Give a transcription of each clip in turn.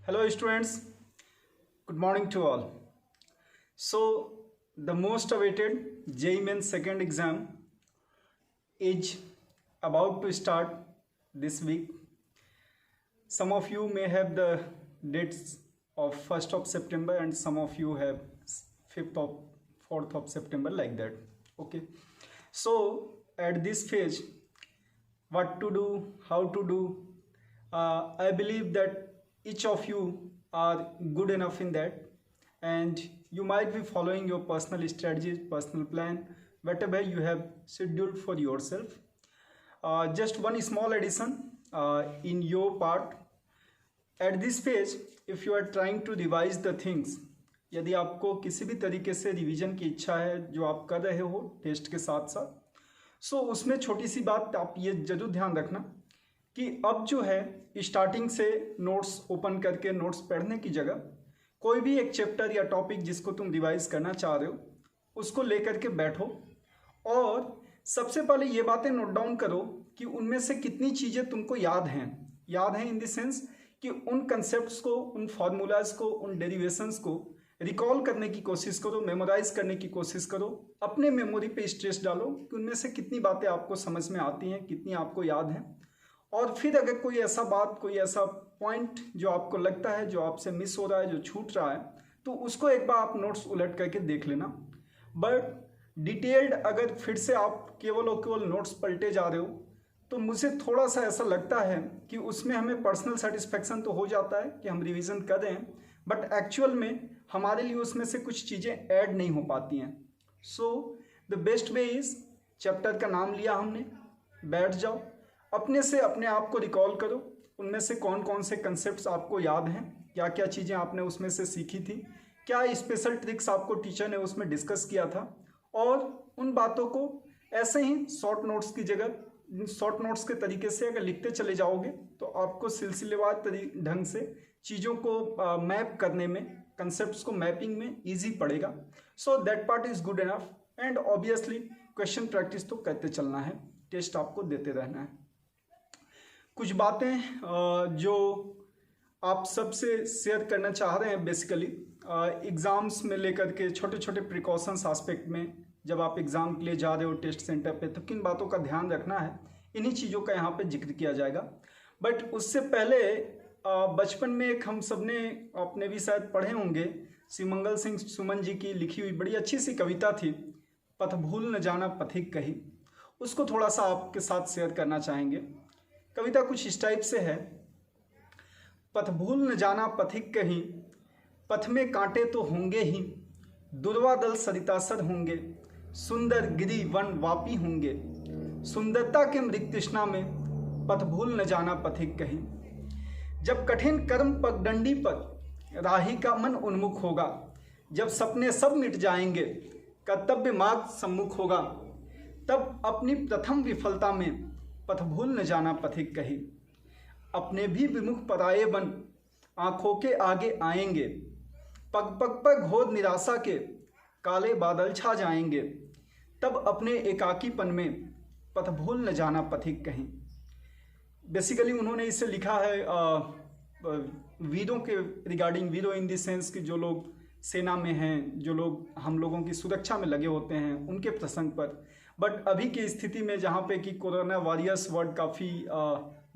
Hello students, good morning to all. So the most awaited JEE Mains second exam is about to start this week. Some of you may have the dates of 1st of September and some of you have 5th of 4th of September, like that. Okay, so at this phase, what to do, how to do, I believe that each of you are good enough in that, and you might be following your personal strategies, personal plan, whatever you have scheduled for yourself. Just one small addition in your part. At this phase, if you are trying to revise the things, यदि आपको किसी भी तरीके से revision की इच्छा है जो आप कर रहे हो टेस्ट के साथ साथ, सो उसमें छोटी सी बात आप ये जरूर ध्यान रखना कि अब जो है स्टार्टिंग से नोट्स ओपन करके नोट्स पढ़ने की जगह कोई भी एक चैप्टर या टॉपिक जिसको तुम रिवाइज करना चाह रहे हो उसको लेकर के बैठो और सबसे पहले ये बातें नोट डाउन करो कि उनमें से कितनी चीज़ें तुमको याद हैं इन द सेंस कि उन कंसेप्ट्स को, उन फार्मूलाज को, उन डेरिवेशंस को रिकॉल करने की कोशिश करो, मेमोराइज करने की कोशिश करो, अपने मेमोरी पे स्ट्रेस डालो कि उनमें से कितनी बातें आपको समझ में आती हैं, कितनी आपको याद हैं। और फिर अगर कोई ऐसा बात, कोई ऐसा पॉइंट जो आपको लगता है जो आपसे मिस हो रहा है, जो छूट रहा है, तो उसको एक बार आप नोट्स उलट करके देख लेना। बट डिटेल्ड अगर फिर से आप केवल और केवल नोट्स पलटे जा रहे हो तो मुझे थोड़ा सा ऐसा लगता है कि उसमें हमें पर्सनल सेटिस्फेक्शन तो हो जाता है कि हम रिवीजन कर रहे हैं, बट एक्चुअल में हमारे लिए उसमें से कुछ चीज़ें ऐड नहीं हो पाती हैं। So the best way is, chapter का नाम लिया हमने, बैठ जाओ, अपने से अपने आप को रिकॉल करो, उनमें से कौन कौन से कंसेप्ट्स आपको याद हैं, क्या क्या चीज़ें आपने उसमें से सीखी थी, क्या स्पेशल ट्रिक्स आपको टीचर ने उसमें डिस्कस किया था, और उन बातों को ऐसे ही शॉर्ट नोट्स की जगह शॉर्ट नोट्स के तरीके से अगर लिखते चले जाओगे तो आपको सिलसिलेवार ढंग से चीज़ों को मैप करने में, कंसेप्ट्स को मैपिंग में ईजी पड़ेगा। So that part is good enough and obviously question practice तो करते चलना है, टेस्ट आपको देते रहना है। कुछ बातें जो आप सबसे शेयर करना चाह रहे हैं बेसिकली एग्ज़ाम्स में लेकर के, छोटे छोटे प्रिकॉशंस आस्पेक्ट में, जब आप एग्ज़ाम के लिए जा रहे हो टेस्ट सेंटर पे तो किन बातों का ध्यान रखना है, इन्हीं चीज़ों का यहाँ पे जिक्र किया जाएगा। बट उससे पहले बचपन में एक हम सब ने, आपने भी शायद पढ़े होंगे, श्रीमंगल सिंह सुमन जी की लिखी हुई बड़ी अच्छी सी कविता थी, पथ भूल न जाना पथिक कही। उसको थोड़ा सा आपके साथ शेयर करना चाहेंगे। कविता कुछ इस टाइप से है, पथ भूल न जाना पथिक कहीं, पथ में कांटे तो होंगे ही, दुर्वा दल सरितासर होंगे, सुंदर गिरी वन वापी होंगे, सुंदरता के मृग तृष्णा में पथ भूल न जाना पथिक कहीं। जब कठिन कर्म पगडंडी पर राही का मन उन्मुख होगा, जब सपने सब मिट जाएंगे कर्तव्य मार्ग सम्मुख होगा, तब अपनी प्रथम विफलता में पथ भूल न जाना पथिक कही। अपने भी विमुख पराये बन आंखों के आगे आएंगे, पग पग पर घोर निराशा के काले बादल छा जाएंगे, तब अपने एकाकीपन में पथ भूल न जाना पथिक कहीं। बेसिकली उन्होंने इसे लिखा है वीरों के रिगार्डिंग, वीरों इन द सेंस कि जो लोग सेना में हैं, जो लोग हम लोगों की सुरक्षा में लगे होते हैं, उनके प्रसंग पर। बट अभी की स्थिति में जहाँ पे कि कोरोना वॉरियर्स वर्ड काफ़ी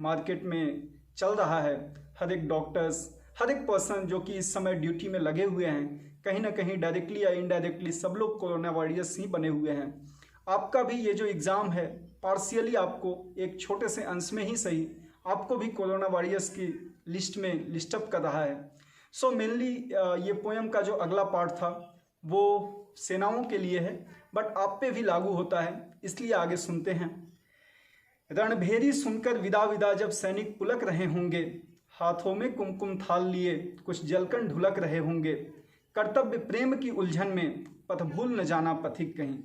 मार्केट में चल रहा है, हर एक डॉक्टर्स, हर एक पर्सन जो कि इस समय ड्यूटी में लगे हुए हैं, कहीं ना कहीं डायरेक्टली या इनडायरेक्टली सब लोग कोरोना वॉरियर्स ही बने हुए हैं। आपका भी ये जो एग्ज़ाम है पार्शियली आपको एक छोटे से अंश में ही सही आपको भी कोरोना वॉरियर्स की लिस्ट में लिस्टअप कर रहा है। सो मेनली ये पोएम का जो अगला पार्ट था वो सेनाओं के लिए है, बट आप पे भी लागू होता है, इसलिए आगे सुनते हैं। रणभेरी सुनकर विदा विदा जब सैनिक पुलक रहे होंगे, हाथों में कुमकुम थाल लिए कुछ जलकन ढुलक रहे होंगे, कर्तव्य प्रेम की उलझन में पथ भूल न जाना पथिक कहीं।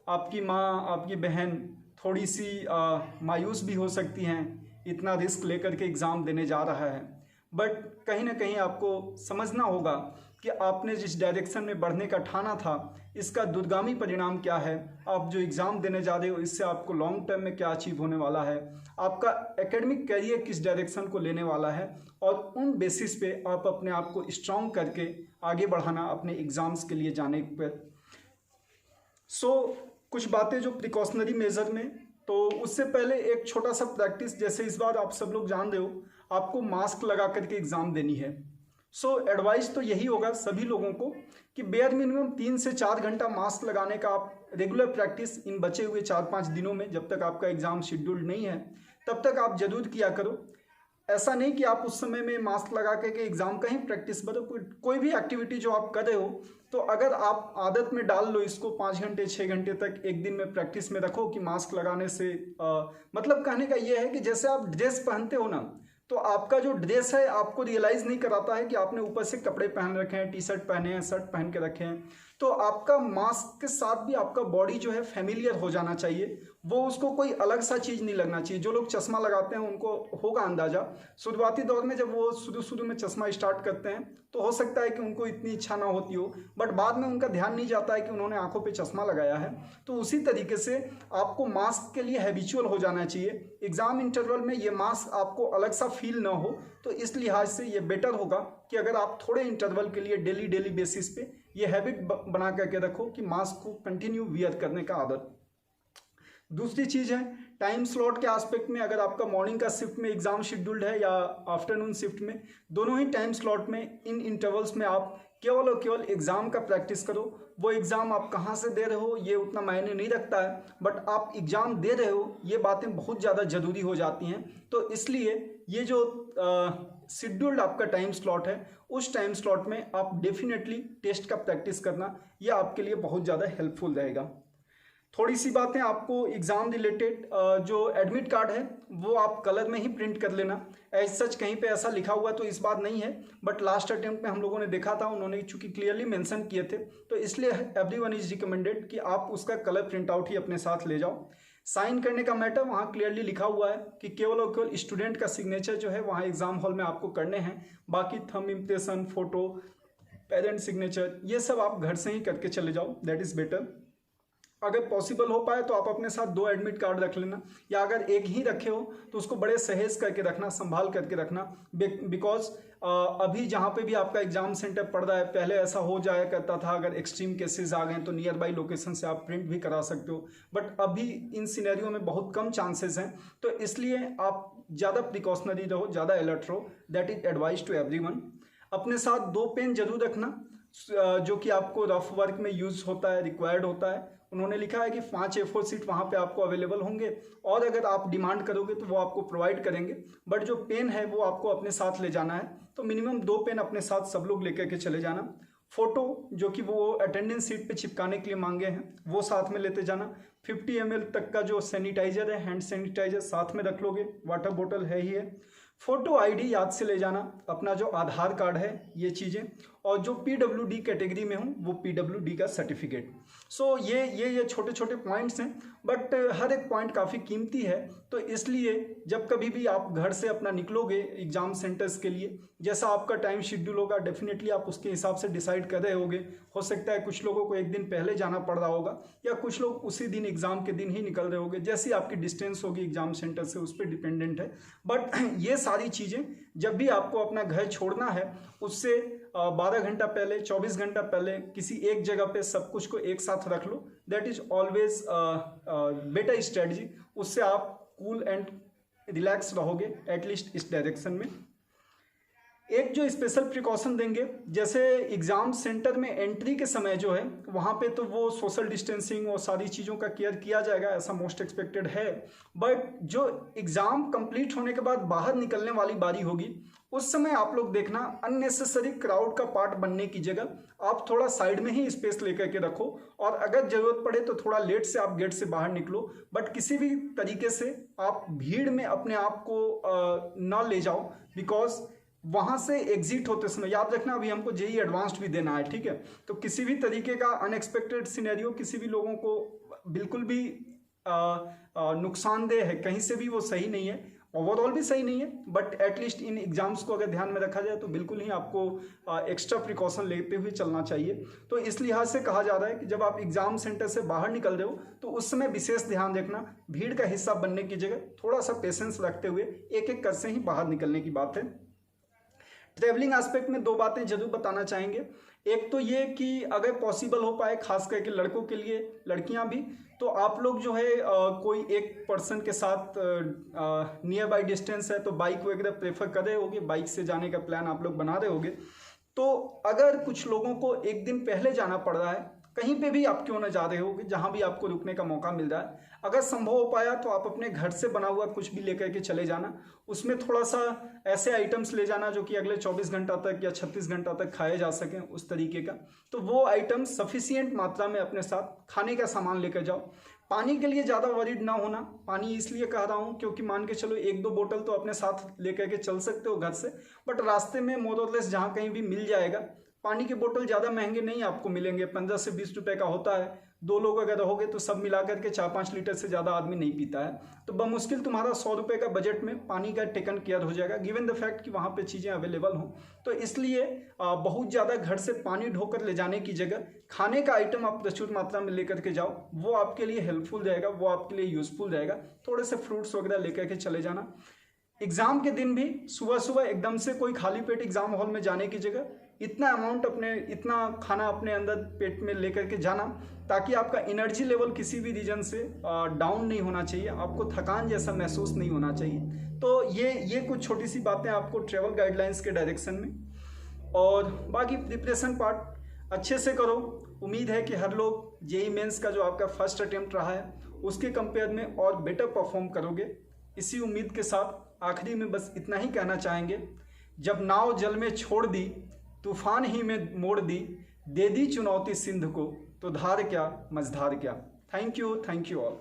आपकी माँ, आपकी बहन थोड़ी सी मायूस भी हो सकती हैं, इतना रिस्क लेकर के एग्ज़ाम देने जा रहा है, बट कहीं ना कहीं आपको समझना होगा कि आपने जिस डायरेक्शन में बढ़ने का ठाना था इसका दूरगामी परिणाम क्या है, आप जो एग्ज़ाम देने जा रहे हो इससे आपको लॉन्ग टर्म में क्या अचीव होने वाला है, आपका एकेडमिक कैरियर किस डायरेक्शन को लेने वाला है, और उन बेसिस पे आप अपने आप को स्ट्रॉन्ग करके आगे बढ़ाना अपने एग्ज़ाम्स के लिए जाने पर। कुछ बातें जो प्रिकॉशनरी मेजर में, तो उससे पहले एक छोटा सा प्रैक्टिस, जैसे इस बार आप सब लोग जान रहे हो आपको मास्क लगा करके एग्ज़ाम देनी है। एडवाइस तो यही होगा सभी लोगों को कि बेयर मिनिमम 3 से 4 घंटा मास्क लगाने का आप रेगुलर प्रैक्टिस इन बचे हुए 4-5 दिनों में, जब तक आपका एग्ज़ाम शेड्यूल्ड नहीं है तब तक आप जरूर किया करो। ऐसा नहीं कि आप उस समय में मास्क लगा के एग्ज़ाम का ही प्रैक्टिस करो, कोई भी एक्टिविटी जो आप कर रहे हो तो अगर आप आदत में डाल लो इसको 5 घंटे 6 घंटे तक एक दिन में प्रैक्टिस में रखो कि मास्क लगाने से मतलब कहने का ये है कि जैसे आप ड्रेस पहनते हो ना, तो आपका जो ड्रेस है आपको रियलाइज़ नहीं कराता है कि आपने ऊपर से कपड़े पहन रखे हैं, टी शर्ट पहने हैं, शर्ट पहन के रखे हैं। तो आपका मास्क के साथ भी आपका बॉडी जो है फेमिलियर हो जाना चाहिए, वो उसको कोई अलग सा चीज़ नहीं लगना चाहिए। जो लोग चश्मा लगाते हैं उनको होगा अंदाज़ा, शुरुआती दौर में जब वो शुरू में चश्मा स्टार्ट करते हैं तो हो सकता है कि उनको इतनी इच्छा ना होती हो, बट बाद में उनका ध्यान नहीं जाता है कि उन्होंने आंखों पे चश्मा लगाया है। तो उसी तरीके से आपको मास्क के लिए हैबिचुअल हो जाना चाहिए। एग्ज़ाम इंटरवल में ये मास्क आपको अलग सा फील ना हो, तो इस लिहाज से ये बेटर होगा कि अगर आप थोड़े इंटरवल के लिए डेली बेसिस पे ये हैबिट बना करके रखो कि मास्क को कंटिन्यू वियर करने का आदत। दूसरी चीज़ है टाइम स्लॉट के एस्पेक्ट में, अगर आपका मॉर्निंग का शिफ्ट में एग्ज़ाम शेड्यूल्ड है या आफ्टरनून शिफ्ट में, दोनों ही टाइम स्लॉट में इन इंटरवल्स में आप केवल और केवल एग्ज़ाम का प्रैक्टिस करो। वो एग्ज़ाम आप कहाँ से दे रहे हो ये उतना मायने नहीं रखता है, बट आप एग्ज़ाम दे रहे हो ये बातें बहुत ज़्यादा ज़रूरी हो जाती हैं। तो इसलिए ये जो शेड्यूल्ड आपका टाइम स्लॉट है उस टाइम स्लॉट में आप डेफिनेटली टेस्ट का प्रैक्टिस करना, यह आपके लिए बहुत ज़्यादा हेल्पफुल रहेगा। थोड़ी सी बातें आपको एग्ज़ाम रिलेटेड, जो एडमिट कार्ड है वो आप कलर में ही प्रिंट कर लेना। एज सच कहीं पे ऐसा लिखा हुआ तो इस बार नहीं है, बट लास्ट अटेम्प्ट में हम लोगों ने देखा था, उन्होंने चूंकि क्लियरली मेंशन किए थे, तो इसलिए एवरीवन इज रिकमेंडेड कि आप उसका कलर प्रिंट आउट ही अपने साथ ले जाओ। साइन करने का मैटर वहाँ क्लियरली लिखा हुआ है कि केवल और केवल स्टूडेंट का सिग्नेचर जो है वहाँ एग्जाम हॉल में आपको करने हैं, बाकी thumb impression, photo, parent signature ये सब आप घर से ही करके चले जाओ, दैट इज़ बेटर। अगर पॉसिबल हो पाए तो आप अपने साथ 2 एडमिट कार्ड रख लेना, या अगर एक ही रखे हो तो उसको बड़े सहेज करके रखना, संभाल करके रखना, बिकॉज अभी जहाँ पे भी आपका एग्जाम सेंटर पड़ रहा है, पहले ऐसा हो जाया करता था अगर एक्सट्रीम केसेस आ गए तो नियर बाई लोकेशन से आप प्रिंट भी करा सकते हो, बट अभी इन सिनेरियो में बहुत कम चांसेस हैं, तो इसलिए आप ज़्यादा प्रिकॉशनरी रहो, ज़्यादा अलर्ट रहो, that is advice to everyone. अपने साथ 2 पेन जरूर रखना जो कि आपको रफ वर्क में यूज होता है, रिक्वायर्ड होता है। उन्होंने लिखा है कि 5 A4 शीट वहाँ पे आपको अवेलेबल होंगे, और अगर आप डिमांड करोगे तो वो आपको प्रोवाइड करेंगे, बट जो पेन है वो आपको अपने साथ ले जाना है, तो मिनिमम 2 पेन अपने साथ सब लोग लेकर के चले जाना। फोटो जो कि वो अटेंडेंस शीट पे चिपकाने के लिए मांगे हैं वो साथ में लेते जाना। 50 ml तक का जो सैनिटाइजर है, हैंड सैनिटाइजर साथ में रख लोगे, वाटर बोतल है ही है। फोटो आईडी याद से ले जाना, अपना जो आधार कार्ड है ये चीज़ें, और जो PWD कैटेगरी में हूँ वो PWD का सर्टिफिकेट। सो ये छोटे छोटे पॉइंट्स हैं, बट हर एक पॉइंट काफ़ी कीमती है, तो इसलिए जब कभी भी आप घर से अपना निकलोगे एग्जाम सेंटर्स के लिए, जैसा आपका टाइम शेड्यूल होगा डेफिनेटली आप उसके हिसाब से डिसाइड कर रहे होगे। हो सकता है कुछ लोगों को एक दिन पहले जाना पड़ रहा होगा, या कुछ लोग उसी दिन एग्जाम के दिन ही निकल रहे होंगे, जैसी आपकी डिस्टेंस होगी एग्जाम सेंटर से उस पर डिपेंडेंट है। बट ये सारी चीज़ें जब भी आपको अपना घर छोड़ना है उससे 12 घंटा पहले, 24 घंटा पहले किसी एक जगह पे सब कुछ को एक साथ रख लो, that is always better strategy. उससे आप कूल एंड रिलैक्स रहोगे एटलीस्ट इस डायरेक्शन में। एक जो स्पेशल प्रिकॉशन देंगे, जैसे एग्ज़ाम सेंटर में एंट्री के समय जो है वहाँ पे तो वो सोशल डिस्टेंसिंग और सारी चीज़ों का केयर किया जाएगा, ऐसा मोस्ट एक्सपेक्टेड है, बट जो एग्ज़ाम कंप्लीट होने के बाद बाहर निकलने वाली बारी होगी उस समय आप लोग देखना अननेसेसरी क्राउड का पार्ट बनने की जगह आप थोड़ा साइड में ही स्पेस लेकर के रखो, और अगर ज़रूरत पड़े तो थोड़ा लेट से आप गेट से बाहर निकलो, बट किसी भी तरीके से आप भीड़ में अपने आप को ना ले जाओ, बिकॉज वहाँ से एग्जिट होते समय याद रखना अभी हमको जेईई एडवांस्ड भी देना है, ठीक है। तो किसी भी तरीके का अनएक्सपेक्टेड सिनेरियो किसी भी लोगों को बिल्कुल भी नुकसानदेह है, कहीं से भी वो सही नहीं है। ओवरऑल भी सही नहीं है, बट एटलीस्ट इन एग्जाम्स को अगर ध्यान में रखा जाए तो बिल्कुल ही आपको एक्स्ट्रा प्रिकॉशन लेते हुए चलना चाहिए। तो इस लिहाज से कहा जा रहा है कि जब आप एग्जाम सेंटर से बाहर निकल रहे हो तो उस समय विशेष ध्यान रखना, भीड़ का हिस्सा बनने की जगह थोड़ा सा पेशेंस रखते हुए एक एक कर से ही बाहर निकलने की बात है। ट्रेवलिंग एस्पेक्ट में दो बातें जरूर बताना चाहेंगे। एक तो ये कि अगर पॉसिबल हो पाए, खास करके लड़कों के लिए, लड़कियां भी, तो आप लोग जो है कोई एक पर्सन के साथ नियर बाई डिस्टेंस है तो बाइक वगैरह प्रेफर कर रहे होगे, बाइक से जाने का प्लान आप लोग बना रहे होगे। तो अगर कुछ लोगों को एक दिन पहले जाना पड़ रहा है, कहीं पे भी आप क्यों ना जा रहे होगे, जहां भी आपको रुकने का मौका मिल रहा है, अगर संभव हो पाया तो आप अपने घर से बना हुआ कुछ भी लेकर के चले जाना। उसमें थोड़ा सा ऐसे आइटम्स ले जाना जो कि अगले 24 घंटा तक या 36 घंटा तक खाए जा सकें, उस तरीके का। तो वो आइटम्स सफिशिएंट मात्रा में अपने साथ खाने का सामान लेकर जाओ। पानी के लिए ज़्यादा वरीड ना होना। पानी इसलिए कह रहा हूँ क्योंकि मान के चलो 1-2 बोतल तो अपने साथ लेकर के चल सकते हो घर से, बट रास्ते में मोर और लेस जहाँ कहीं भी मिल जाएगा। पानी के बोतल ज़्यादा महंगे नहीं आपको मिलेंगे, 15 से 20 रुपए का होता है। 2 लोग अगर रहोगे तो सब मिला करके 4-5 लीटर से ज़्यादा आदमी नहीं पीता है। तो बमुश्किल तुम्हारा 100 रुपये का बजट में पानी का टेकन केयर हो जाएगा, गिवन द फैक्ट कि वहाँ पे चीज़ें अवेलेबल हों। तो इसलिए बहुत ज़्यादा घर से पानी ढोकर ले जाने की जगह खाने का आइटम आप प्रचुर मात्रा में लेकर के जाओ, वो आपके लिए हेल्पफुल रहेगा, वो आपके लिए यूजफुल रहेगा। थोड़े से फ्रूट्स वगैरह लेकर के चले जाना। एग्जाम के दिन भी सुबह सुबह एकदम से कोई खाली पेट एग्जाम हॉल में जाने की जगह इतना खाना अपने अंदर पेट में लेकर के जाना, ताकि आपका एनर्जी लेवल किसी भी रीजन से डाउन नहीं होना चाहिए, आपको थकान जैसा महसूस नहीं होना चाहिए। तो ये कुछ छोटी सी बातें आपको ट्रेवल गाइडलाइंस के डायरेक्शन में। और बाकी प्रिपरेशन पार्ट अच्छे से करो। उम्मीद है कि हर लोग जेईई मेंस का जो आपका फर्स्ट अटेम्प्ट रहा है उसके कंपेयर में और बेटर परफॉर्म करोगे। इसी उम्मीद के साथ आखिरी में बस इतना ही कहना चाहेंगे, जब नाव जल में छोड़ दी, तूफान ही में मोड़ दी, दे दी चुनौती सिंध को, तो धार क्या मझधार क्या। Thank you all.